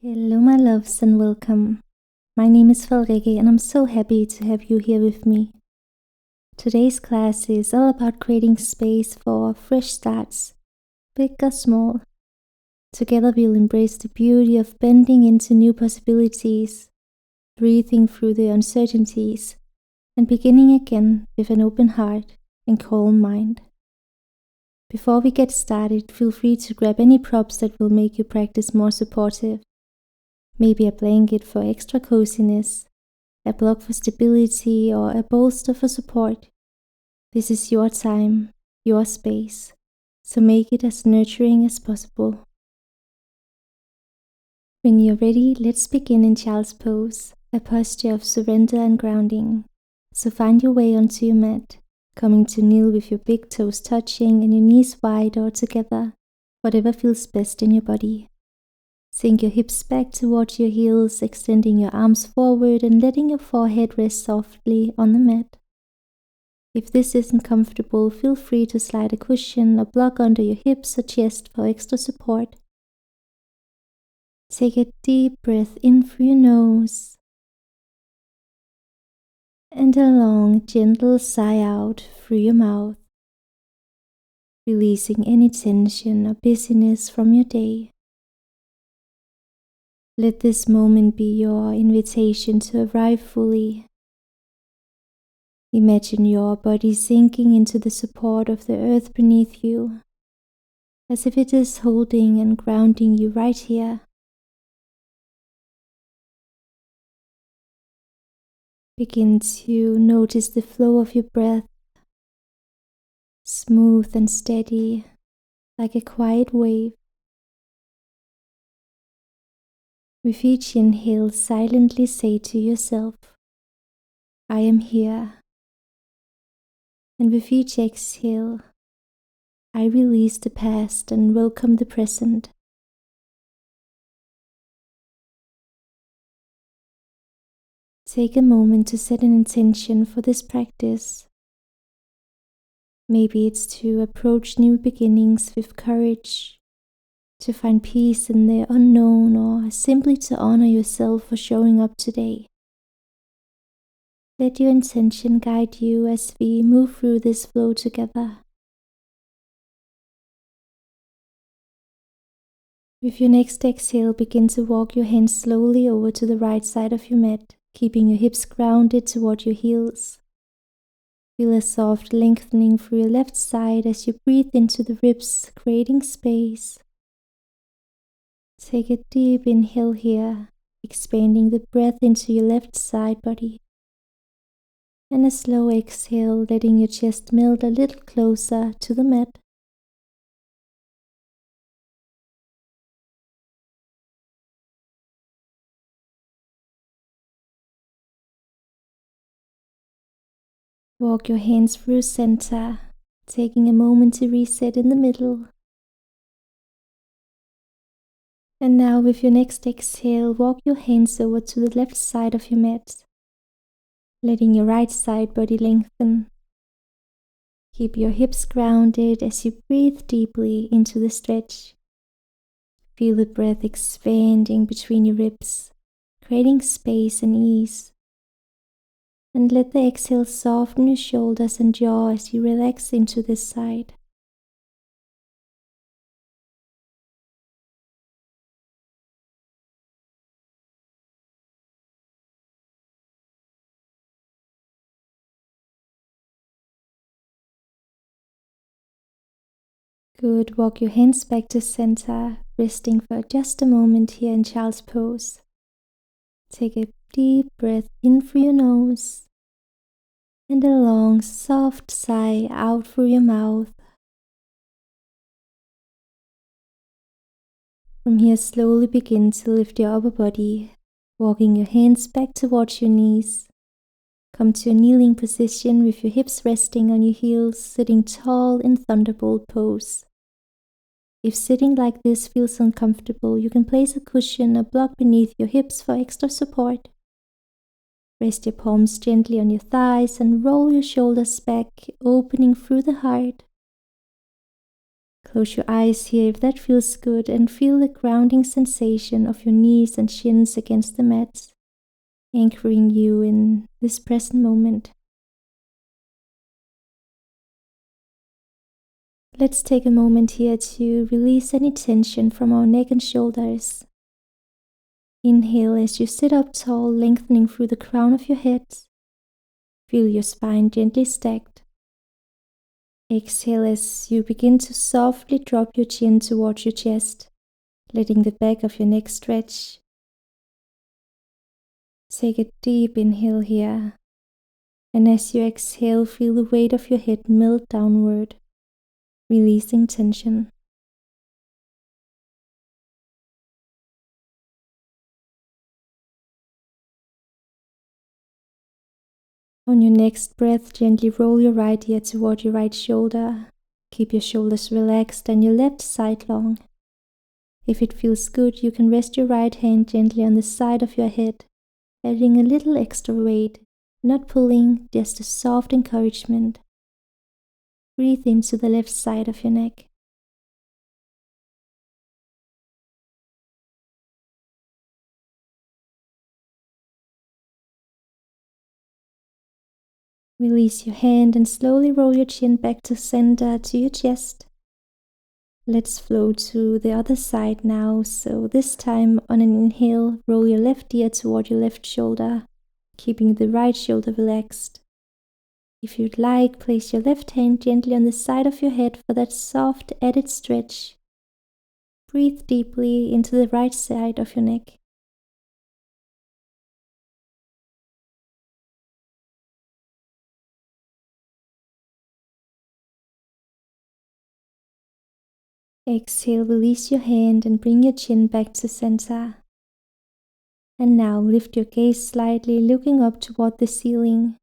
Hello my loves and welcome. My name is Frederikke and I'm so happy to have you here with me. Today's class is all about creating space for fresh starts, big or small. Together we'll embrace the beauty of bending into new possibilities, breathing through the uncertainties, and beginning again with an open heart and calm mind. Before we get started, feel free to grab any props that will make your practice more supportive. Maybe a blanket for extra coziness, a block for stability, or a bolster for support. This is your time, your space, so make it as nurturing as possible. When you're ready, let's begin in child's pose, a posture of surrender and grounding. So find your way onto your mat, coming to kneel with your big toes touching and your knees wide or together, whatever feels best in your body. Sink your hips back towards your heels, extending your arms forward and letting your forehead rest softly on the mat. If this isn't comfortable, feel free to slide a cushion or block under your hips or chest for extra support. Take a deep breath in through your nose and a long, gentle sigh out through your mouth, releasing any tension or busyness from your day. Let this moment be your invitation to arrive fully. Imagine your body sinking into the support of the earth beneath you, as if it is holding and grounding you right here. Begin to notice the flow of your breath, smooth and steady, like a quiet wave. With each inhale, silently say to yourself, I am here. And with each exhale, I release the past and welcome the present. Take a moment to set an intention for this practice. Maybe it's to approach new beginnings with courage, to find peace in the unknown, or simply to honor yourself for showing up today. Let your intention guide you as we move through this flow together. With your next exhale, begin to walk your hands slowly over to the right side of your mat, keeping your hips grounded toward your heels. Feel a soft lengthening through your left side as you breathe into the ribs, creating space. Take a deep inhale here, expanding the breath into your left side body. And a slow exhale, letting your chest melt a little closer to the mat. Walk your hands through center, taking a moment to reset in the middle. And now with your next exhale, walk your hands over to the left side of your mat, letting your right side body lengthen. Keep your hips grounded as you breathe deeply into the stretch. Feel the breath expanding between your ribs, creating space and ease. And let the exhale soften your shoulders and jaw as you relax into this side. Good, walk your hands back to center, resting for just a moment here in child's pose. Take a deep breath in through your nose and a long, soft sigh out through your mouth. From here, slowly begin to lift your upper body, walking your hands back towards your knees. Come to a kneeling position with your hips resting on your heels, sitting tall in thunderbolt pose. If sitting like this feels uncomfortable, you can place a cushion or block beneath your hips for extra support. Rest your palms gently on your thighs and roll your shoulders back, opening through the heart. Close your eyes here if that feels good and feel the grounding sensation of your knees and shins against the mat, anchoring you in this present moment. Let's take a moment here to release any tension from our neck and shoulders. Inhale as you sit up tall, lengthening through the crown of your head. Feel your spine gently stacked. Exhale as you begin to softly drop your chin towards your chest, letting the back of your neck stretch. Take a deep inhale here, and as you exhale, feel the weight of your head melt downward, releasing tension. On your next breath, gently roll your right ear toward your right shoulder. Keep your shoulders relaxed and your left side long. If it feels good, you can rest your right hand gently on the side of your head, adding a little extra weight, not pulling, just a soft encouragement. Breathe into the left side of your neck. Release your hand and slowly roll your chin back to center, to your chest. Let's flow to the other side now. So this time on an inhale, roll your left ear toward your left shoulder, keeping the right shoulder relaxed. If you'd like, place your left hand gently on the side of your head for that soft added stretch. Breathe deeply into the right side of your neck. Exhale, release your hand and bring your chin back to center. And now lift your gaze slightly, looking up toward the ceiling.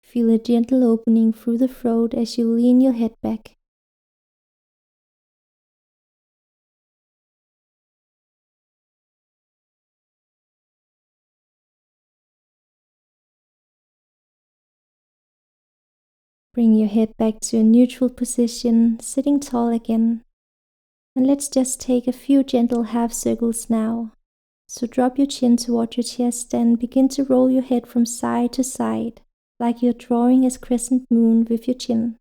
Feel a gentle opening through the throat as you lean your head back. Bring your head back to a neutral position, sitting tall again. And let's just take a few gentle half circles now. So drop your chin toward your chest and begin to roll your head from side to side, like you're drawing a crescent moon with your chin.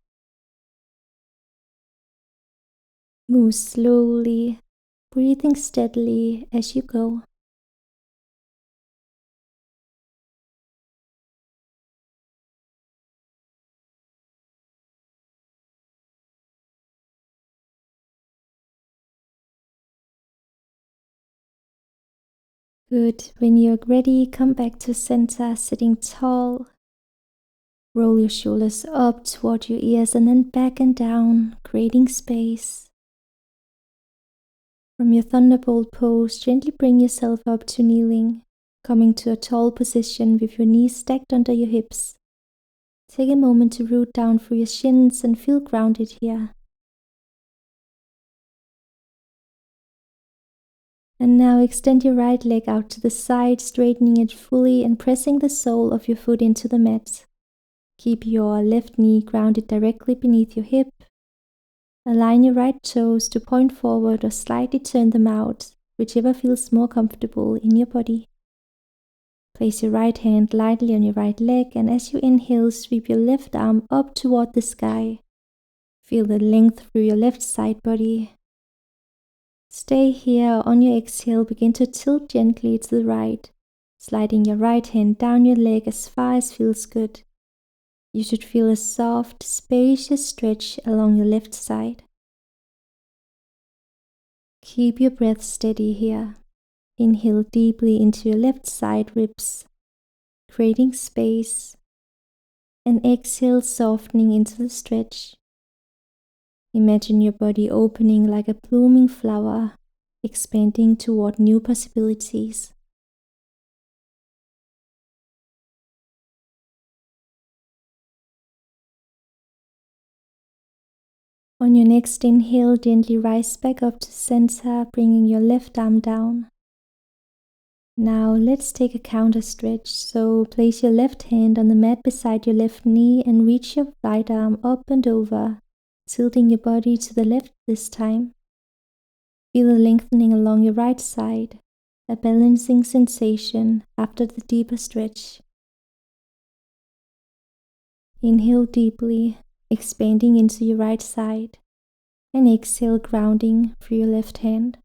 Move slowly, breathing steadily as you go. Good. When you're ready, come back to center, sitting tall. Roll your shoulders up toward your ears and then back and down, creating space. From your thunderbolt pose, gently bring yourself up to kneeling, coming to a tall position with your knees stacked under your hips. Take a moment to root down through your shins and feel grounded here. And now extend your right leg out to the side, straightening it fully and pressing the sole of your foot into the mat. Keep your left knee grounded directly beneath your hip. Align your right toes to point forward or slightly turn them out, whichever feels more comfortable in your body. Place your right hand lightly on your right leg, and as you inhale, sweep your left arm up toward the sky. Feel the length through your left side body. Stay here. On your exhale, begin to tilt gently to the right, sliding your right hand down your leg as far as feels good. You should feel a soft, spacious stretch along your left side. Keep your breath steady here. Inhale deeply into your left side ribs, creating space, and exhale, softening into the stretch. Imagine your body opening like a blooming flower, expanding toward new possibilities. On your next inhale, gently rise back up to center, bringing your left arm down. Now let's take a counter stretch. So place your left hand on the mat beside your left knee and reach your right arm up and over, tilting your body to the left this time. Feel a lengthening along your right side, a balancing sensation after the deeper stretch. Inhale deeply, expanding into your right side, and exhale, grounding through your left hand.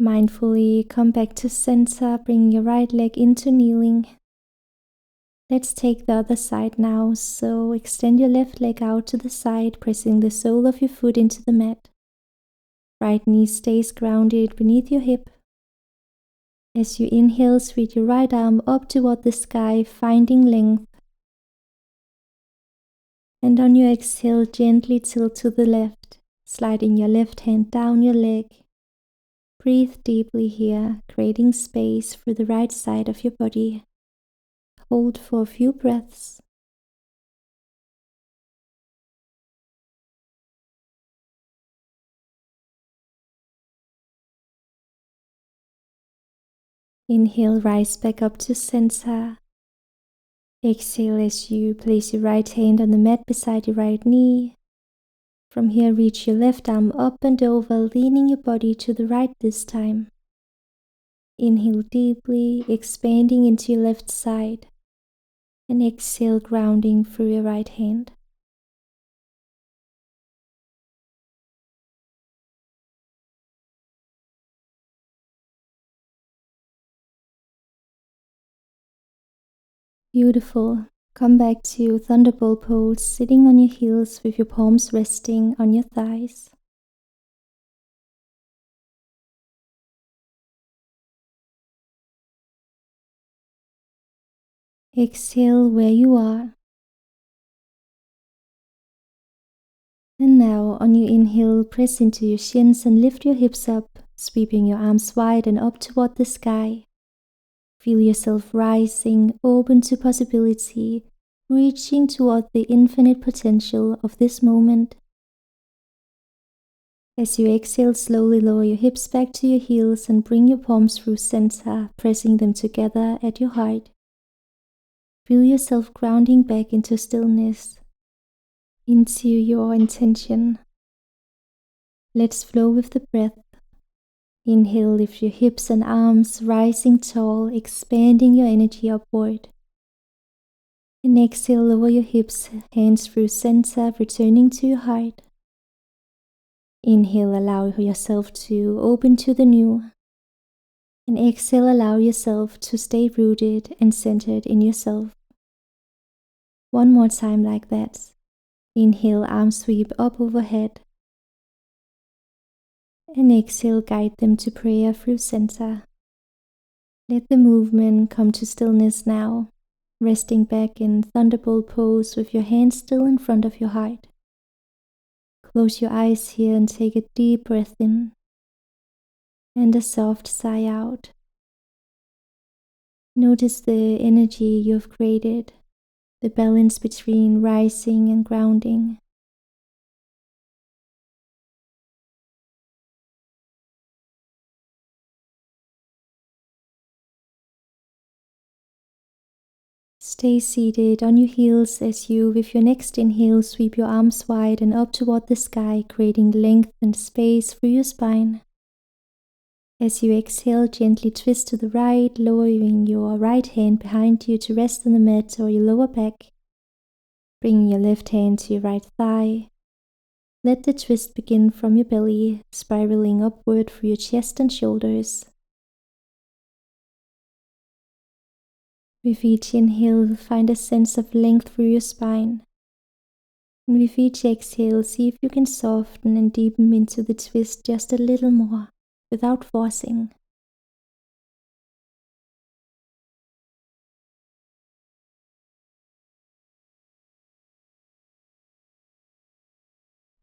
Mindfully come back to center, bringing your right leg into kneeling. Let's take the other side now, so extend your left leg out to the side, pressing the sole of your foot into the mat. Right knee stays grounded beneath your hip. As you inhale, sweep your right arm up toward the sky, finding length. And on your exhale, gently tilt to the left, sliding your left hand down your leg. Breathe deeply here, creating space for the right side of your body. Hold for a few breaths. Inhale, rise back up to center. Exhale as you place your right hand on the mat beside your right knee. From here, reach your left arm up and over, leaning your body to the right this time. Inhale deeply, expanding into your left side. And exhale, grounding through your right hand. Beautiful. Come back to Thunderbolt pose, sitting on your heels with your palms resting on your thighs. Exhale where you are. And now, on your inhale, press into your shins and lift your hips up, sweeping your arms wide and up toward the sky. Feel yourself rising, open to possibility, reaching toward the infinite potential of this moment. As you exhale, slowly lower your hips back to your heels and bring your palms through center, pressing them together at your heart. Feel yourself grounding back into stillness, into your intention. Let's flow with the breath. Inhale, lift your hips and arms, rising tall, expanding your energy upward. And exhale, lower your hips, hands through center, returning to your heart. Inhale, allow yourself to open to the new. And exhale, allow yourself to stay rooted and centered in yourself. One more time like that. Inhale, arms sweep up overhead. And exhale, guide them to prayer through center. Let the movement come to stillness now, resting back in Thunderbolt pose with your hands still in front of your heart. Close your eyes here and take a deep breath in and a soft sigh out. Notice the energy you have created, the balance between rising and grounding. Stay seated on your heels as you, with your next inhale, sweep your arms wide and up toward the sky, creating length and space through your spine. As you exhale, gently twist to the right, lowering your right hand behind you to rest on the mat or your lower back. Bringing your left hand to your right thigh. Let the twist begin from your belly, spiraling upward through your chest and shoulders. With each inhale, find a sense of length through your spine. And with each exhale, see if you can soften and deepen into the twist just a little more, without forcing.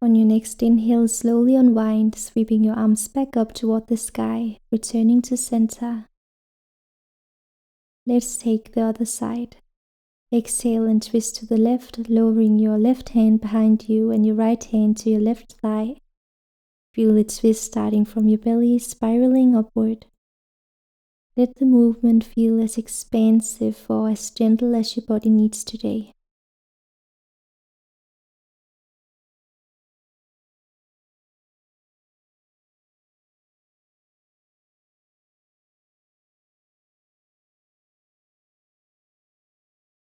On your next inhale, slowly unwind, sweeping your arms back up toward the sky, returning to center. Let's take the other side. Exhale and twist to the left, lowering your left hand behind you and your right hand to your left thigh. Feel the twist starting from your belly, spiraling upward. Let the movement feel as expansive or as gentle as your body needs today.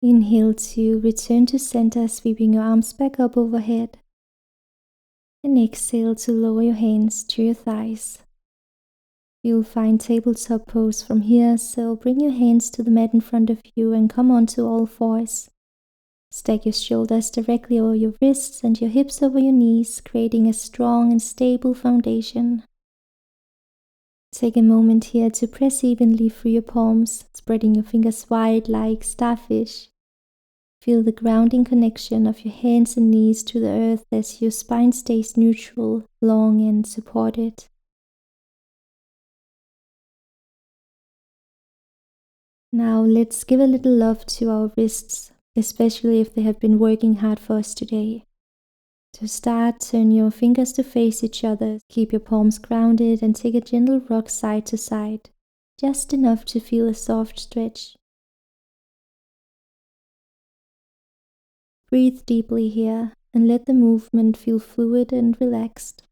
Inhale to return to center, sweeping your arms back up overhead. And exhale to lower your hands to your thighs. You'll find tabletop pose from here, so bring your hands to the mat in front of you and come onto all fours. Stack your shoulders directly over your wrists and your hips over your knees, creating a strong and stable foundation. Take a moment here to press evenly through your palms, spreading your fingers wide like starfish. Feel the grounding connection of your hands and knees to the earth as your spine stays neutral, long and supported. Now let's give a little love to our wrists, especially if they have been working hard for us today. To start, turn your fingers to face each other, keep your palms grounded and take a gentle rock side to side, just enough to feel a soft stretch. Breathe deeply here and let the movement feel fluid and relaxed.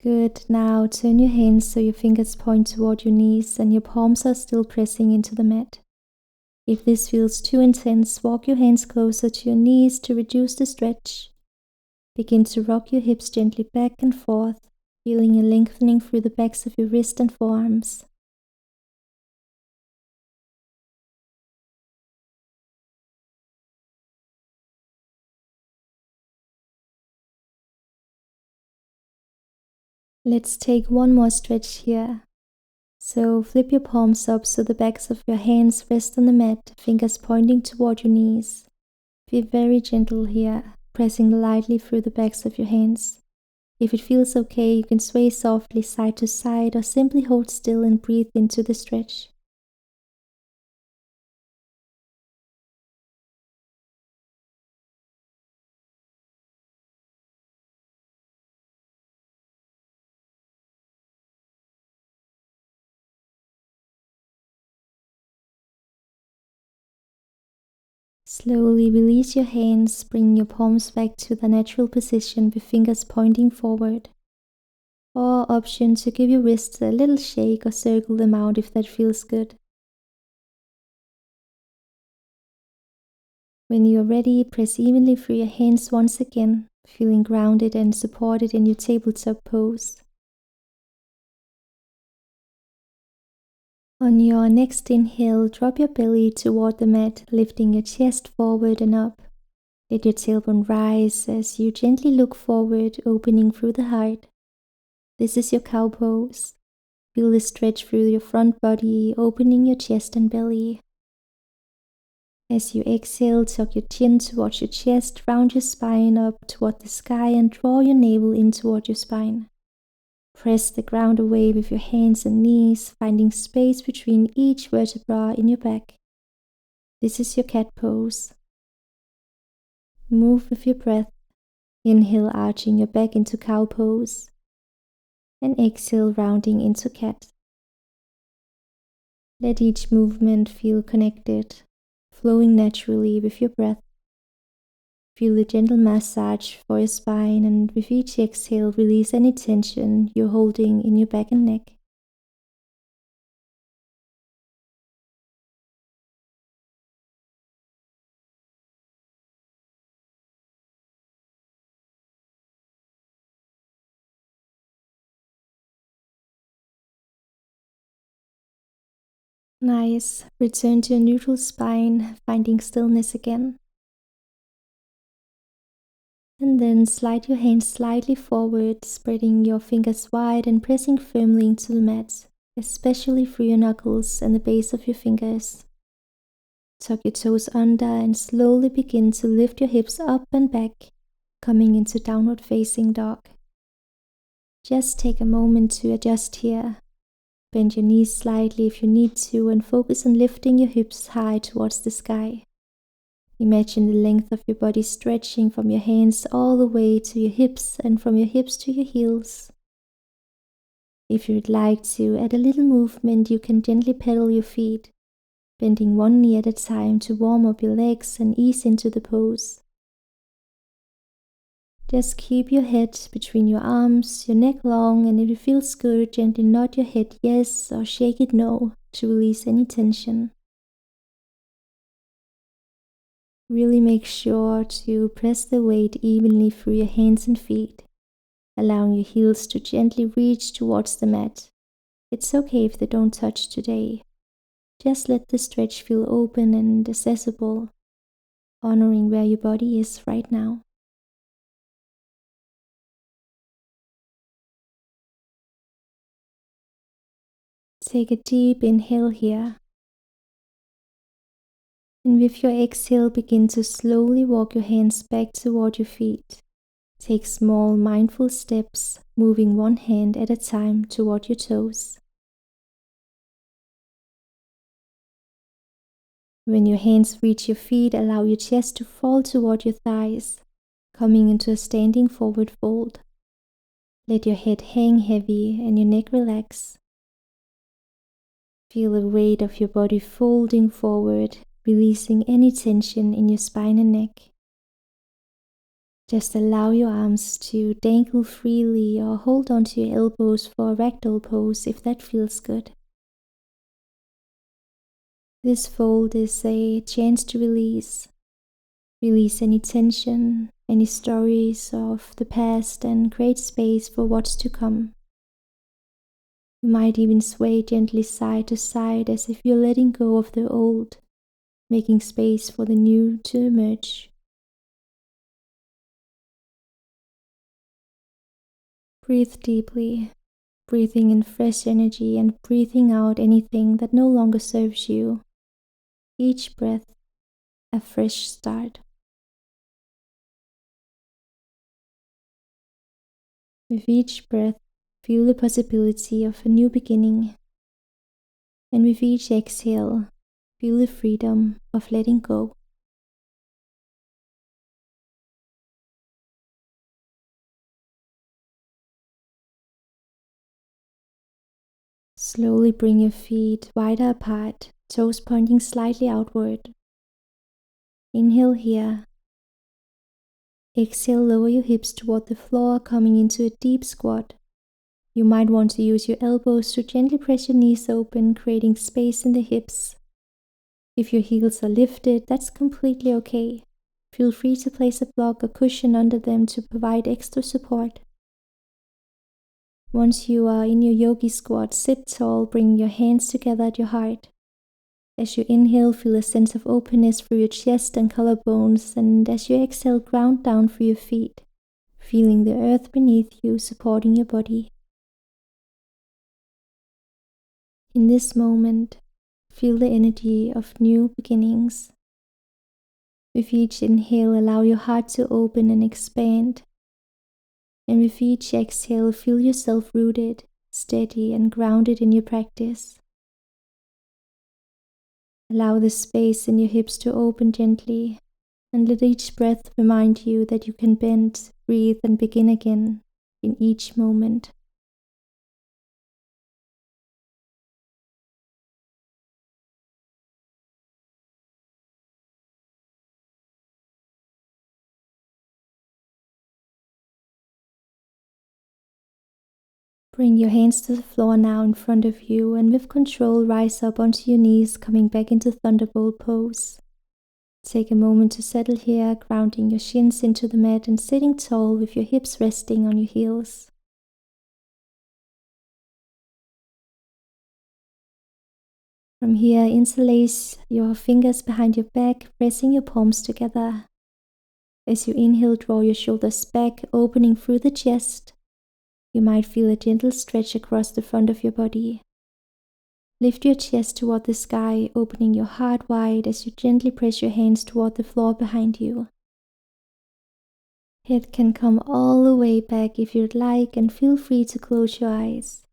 Good, now turn your hands so your fingers point toward your knees and your palms are still pressing into the mat. If this feels too intense, walk your hands closer to your knees to reduce the stretch. Begin to rock your hips gently back and forth, feeling a lengthening through the backs of your wrist and forearms. Let's take one more stretch here. So flip your palms up so the backs of your hands rest on the mat, fingers pointing toward your knees. Be very gentle here, pressing lightly through the backs of your hands. If it feels okay, you can sway softly side to side or simply hold still and breathe into the stretch. Slowly release your hands, bring your palms back to their natural position with fingers pointing forward. Or option to give your wrists a little shake or circle them out if that feels good. When you are ready, press evenly through your hands once again, feeling grounded and supported in your tabletop pose. On your next inhale, drop your belly toward the mat, lifting your chest forward and up. Let your tailbone rise as you gently look forward, opening through the heart. This is your cow pose. Feel the stretch through your front body, opening your chest and belly. As you exhale, tuck your chin towards your chest, round your spine up toward the sky and draw your navel in toward your spine. Press the ground away with your hands and knees, finding space between each vertebra in your back. This is your cat pose. Move with your breath. Inhale, arching your back into cow pose. And exhale, rounding into cat. Let each movement feel connected, flowing naturally with your breath. Feel the gentle massage for your spine, and with each exhale, release any tension you're holding in your back and neck. Nice. Return to a neutral spine, finding stillness again. And then slide your hands slightly forward, spreading your fingers wide and pressing firmly into the mat, especially through your knuckles and the base of your fingers. Tuck your toes under and slowly begin to lift your hips up and back, coming into downward facing dog. Just take a moment to adjust here. Bend your knees slightly if you need to and focus on lifting your hips high towards the sky. Imagine the length of your body stretching from your hands all the way to your hips and from your hips to your heels. If you'd like to add a little movement, you can gently pedal your feet, bending one knee at a time to warm up your legs and ease into the pose. Just keep your head between your arms, your neck long, and if it feels good, gently nod your head yes or shake it no to release any tension. Really make sure to press the weight evenly through your hands and feet, allowing your heels to gently reach towards the mat. It's okay if they don't touch today. Just let the stretch feel open and accessible, honoring where your body is right now. Take a deep inhale here. And with your exhale, begin to slowly walk your hands back toward your feet. Take small, mindful steps, moving one hand at a time toward your toes. When your hands reach your feet, allow your chest to fall toward your thighs, coming into a standing forward fold. Let your head hang heavy and your neck relax. Feel the weight of your body folding forward, releasing any tension in your spine and neck. Just allow your arms to dangle freely or hold onto your elbows for a ragdoll pose if that feels good. This fold is a chance to release any tension, any stories of the past, and create space for what's to come. You might even sway gently side to side as if you're letting go of the old, making space for the new to emerge. Breathe deeply, breathing in fresh energy and breathing out anything that no longer serves you. Each breath, a fresh start. With each breath, feel the possibility of a new beginning. And with each exhale, feel the freedom of letting go. Slowly bring your feet wider apart, toes pointing slightly outward. Inhale here. Exhale, lower your hips toward the floor, coming into a deep squat. You might want to use your elbows to gently press your knees open, creating space in the hips. If your heels are lifted, that's completely okay. Feel free to place a block or cushion under them to provide extra support. Once you are in your yogi squat, sit tall, bringing your hands together at your heart. As you inhale, feel a sense of openness through your chest and collarbones, and as you exhale, ground down through your feet, feeling the earth beneath you supporting your body. In this moment, feel the energy of new beginnings. With each inhale, allow your heart to open and expand. And with each exhale, feel yourself rooted, steady, and grounded in your practice. Allow the space in your hips to open gently, and let each breath remind you that you can bend, breathe, and begin again in each moment. Bring your hands to the floor now in front of you, and with control, rise up onto your knees, coming back into Thunderbolt pose. Take a moment to settle here, grounding your shins into the mat and sitting tall with your hips resting on your heels. From here, interlace your fingers behind your back, pressing your palms together. As you inhale, draw your shoulders back, opening through the chest. You might feel a gentle stretch across the front of your body. Lift your chest toward the sky, opening your heart wide as you gently press your hands toward the floor behind you. Head can come all the way back if you'd like, and feel free to close your eyes.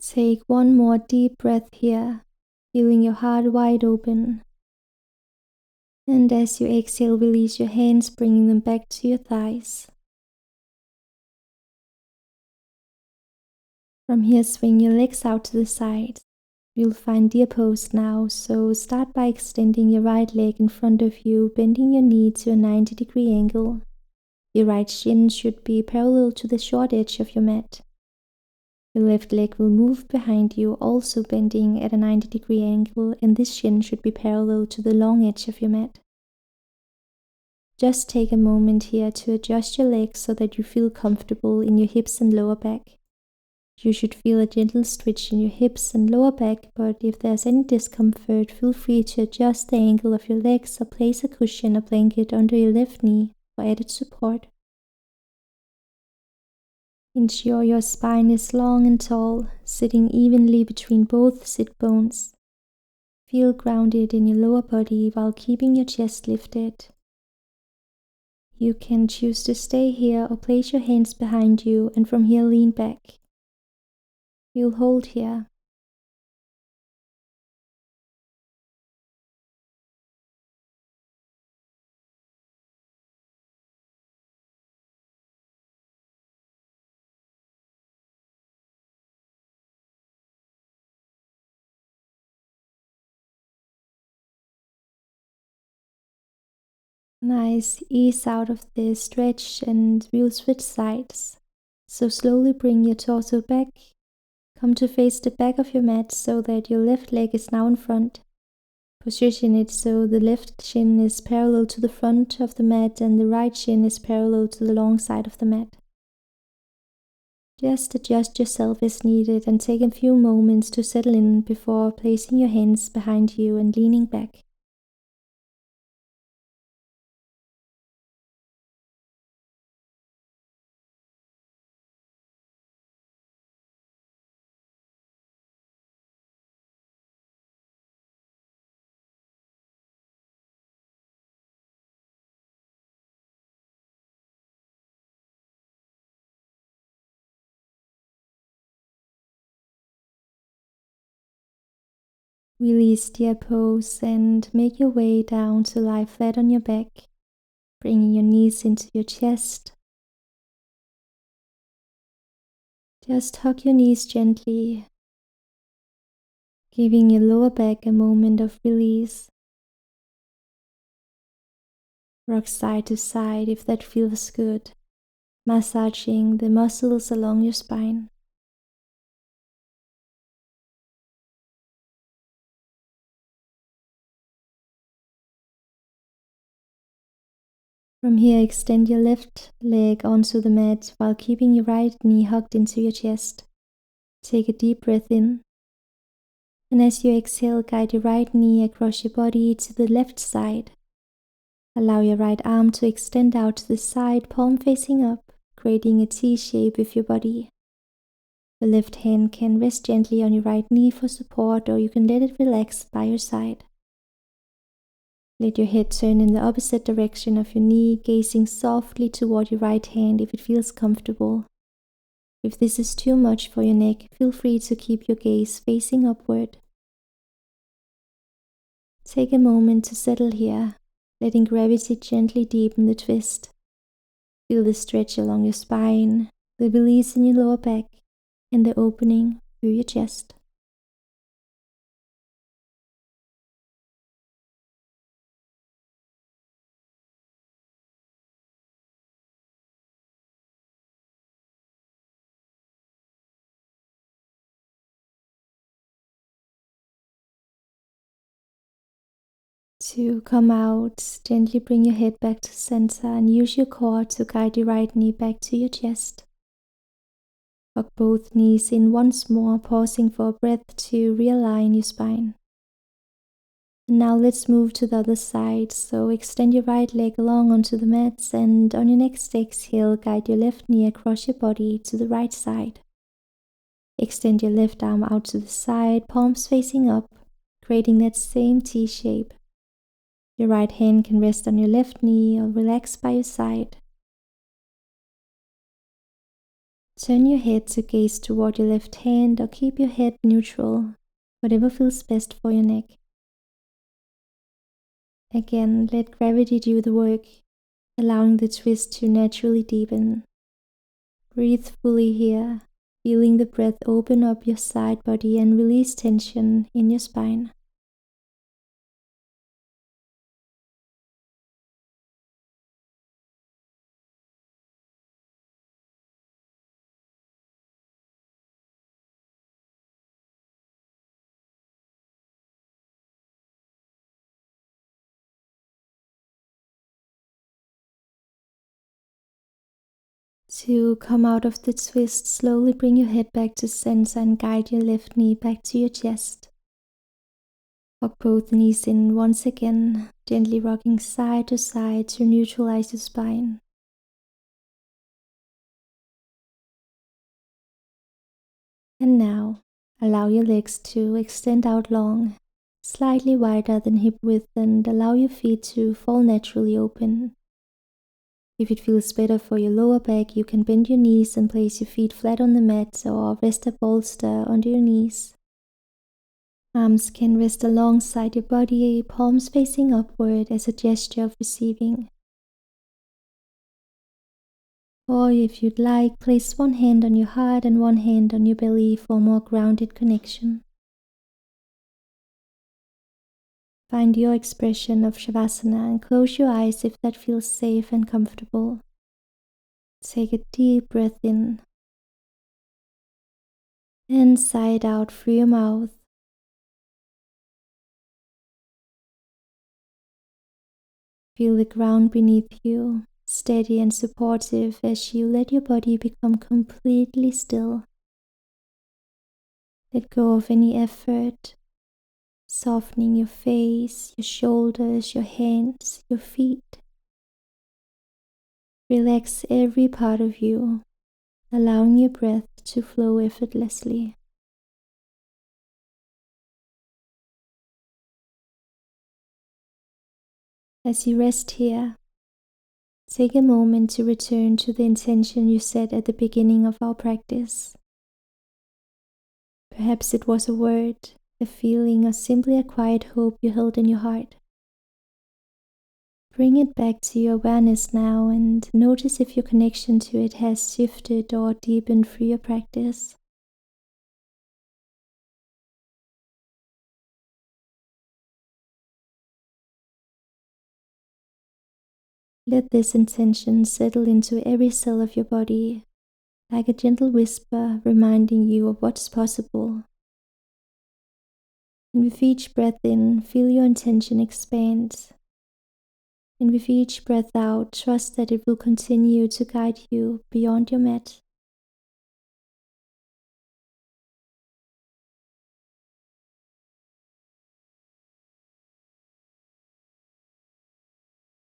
Take one more deep breath here, feeling your heart wide open. And as you exhale, release your hands, bringing them back to your thighs. From here, swing your legs out to the side. You'll find deer pose now, so start by extending your right leg in front of you, bending your knee to a 90-degree angle. Your right shin should be parallel to the short edge of your mat. Your left leg will move behind you, also bending at a 90-degree angle, and this shin should be parallel to the long edge of your mat. Just take a moment here to adjust your legs so that you feel comfortable in your hips and lower back. You should feel a gentle stretch in your hips and lower back, but if there's any discomfort, feel free to adjust the angle of your legs or place a cushion or blanket under your left knee for added support. Ensure your spine is long and tall, sitting evenly between both sit bones. Feel grounded in your lower body while keeping your chest lifted. You can choose to stay here or place your hands behind you and from here lean back. You'll hold here. Nice, ease out of this stretch and we'll switch sides. So slowly bring your torso back. Come to face the back of your mat so that your left leg is now in front. Position it so the left shin is parallel to the front of the mat and the right shin is parallel to the long side of the mat. Just adjust yourself as needed and take a few moments to settle in before placing your hands behind you and leaning back. Release deer pose and make your way down to lie flat on your back, bringing your knees into your chest. Just hug your knees gently, giving your lower back a moment of release. Rock side to side if that feels good, massaging the muscles along your spine. From here, extend your left leg onto the mat while keeping your right knee hugged into your chest. Take a deep breath in. And as you exhale, guide your right knee across your body to the left side. Allow your right arm to extend out to the side, palm facing up, creating a T shape with your body. The left hand can rest gently on your right knee for support, or you can let it relax by your side. Let your head turn in the opposite direction of your knee, gazing softly toward your right hand if it feels comfortable. If this is too much for your neck, feel free to keep your gaze facing upward. Take a moment to settle here, letting gravity gently deepen the twist. Feel the stretch along your spine, the release in your lower back, and the opening through your chest. To come out, gently bring your head back to center and use your core to guide your right knee back to your chest. Hug both knees in once more, pausing for a breath to realign your spine. And now let's move to the other side, so extend your right leg along onto the mats and on your next exhale, guide your left knee across your body to the right side. Extend your left arm out to the side, palms facing up, creating that same T shape. Your right hand can rest on your left knee or relax by your side. Turn your head to gaze toward your left hand or keep your head neutral, whatever feels best for your neck. Again, let gravity do the work, allowing the twist to naturally deepen. Breathe fully here, feeling the breath open up your side body and release tension in your spine. To come out of the twist, slowly bring your head back to center and guide your left knee back to your chest. Walk both knees in once again, gently rocking side to side to neutralize your spine. And now, allow your legs to extend out long, slightly wider than hip width, and allow your feet to fall naturally open. If it feels better for your lower back, you can bend your knees and place your feet flat on the mat or rest a bolster under your knees. Arms can rest alongside your body, palms facing upward as a gesture of receiving. Or if you'd like, place one hand on your heart and one hand on your belly for a more grounded connection. Find your expression of Shavasana and close your eyes if that feels safe and comfortable. Take a deep breath in and sigh it out through your mouth. Feel the ground beneath you, steady and supportive as you let your body become completely still. Let go of any effort, softening your face, your shoulders, your hands, your feet. Relax every part of you, allowing your breath to flow effortlessly. As you rest here, take a moment to return to the intention you set at the beginning of our practice. Perhaps it was a word, a feeling, or simply a quiet hope you held in your heart. Bring it back to your awareness now and notice if your connection to it has shifted or deepened through your practice. Let this intention settle into every cell of your body, like a gentle whisper reminding you of what's possible. And with each breath in, feel your intention expand. And with each breath out, trust that it will continue to guide you beyond your mat.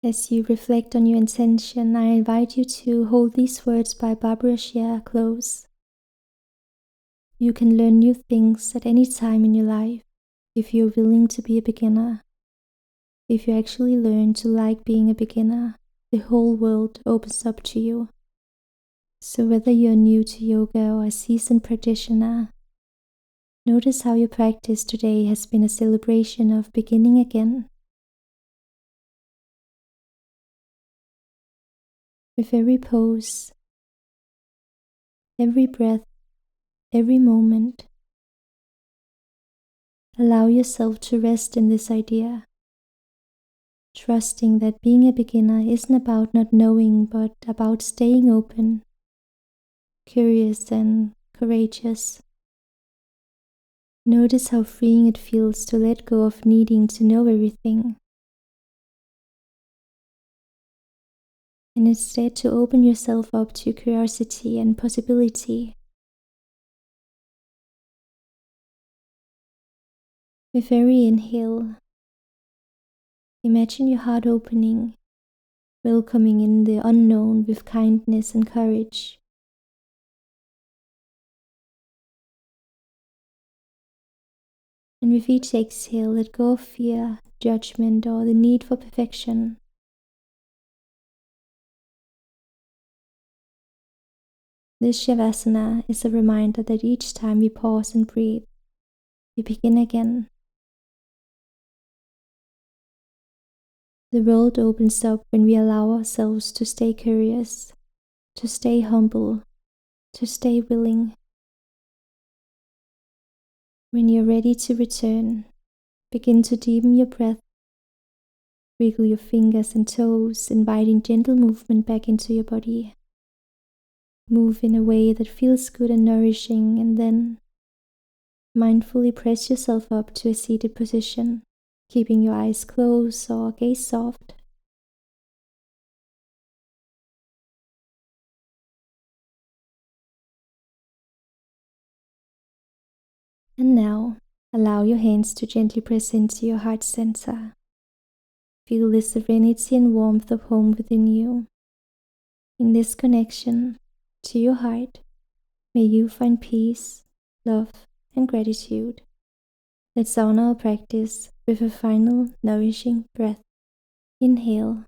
As you reflect on your intention, I invite you to hold these words by Barbara Sher close. You can learn new things at any time in your life if you're willing to be a beginner. If you actually learn to like being a beginner, the whole world opens up to you. So whether you're new to yoga or a seasoned practitioner, notice how your practice today has been a celebration of beginning again. With every pose, every breath, every moment, allow yourself to rest in this idea, trusting that being a beginner isn't about not knowing, but about staying open, curious, and courageous. Notice how freeing it feels to let go of needing to know everything, and instead to open yourself up to curiosity and possibility. With every inhale, imagine your heart opening, welcoming in the unknown with kindness and courage. And with each exhale, let go of fear, judgment, or the need for perfection. This Shavasana is a reminder that each time we pause and breathe, we begin again. The world opens up when we allow ourselves to stay curious, to stay humble, to stay willing. When you're ready to return, begin to deepen your breath. Wiggle your fingers and toes, inviting gentle movement back into your body. Move in a way that feels good and nourishing, and then mindfully press yourself up to a seated position, keeping your eyes closed or gaze soft. And now, allow your hands to gently press into your heart center. Feel the serenity and warmth of home within you. In this connection to your heart, may you find peace, love, and gratitude. Let's honor our practice with a final nourishing breath. Inhale.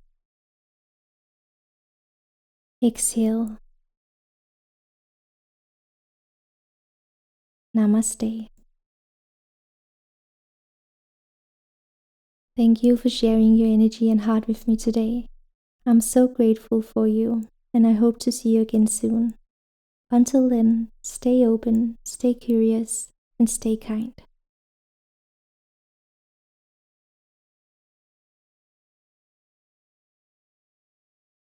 Exhale. Namaste. Thank you for sharing your energy and heart with me today. I'm so grateful for you, and I hope to see you again soon. Until then, stay open, stay curious, and stay kind.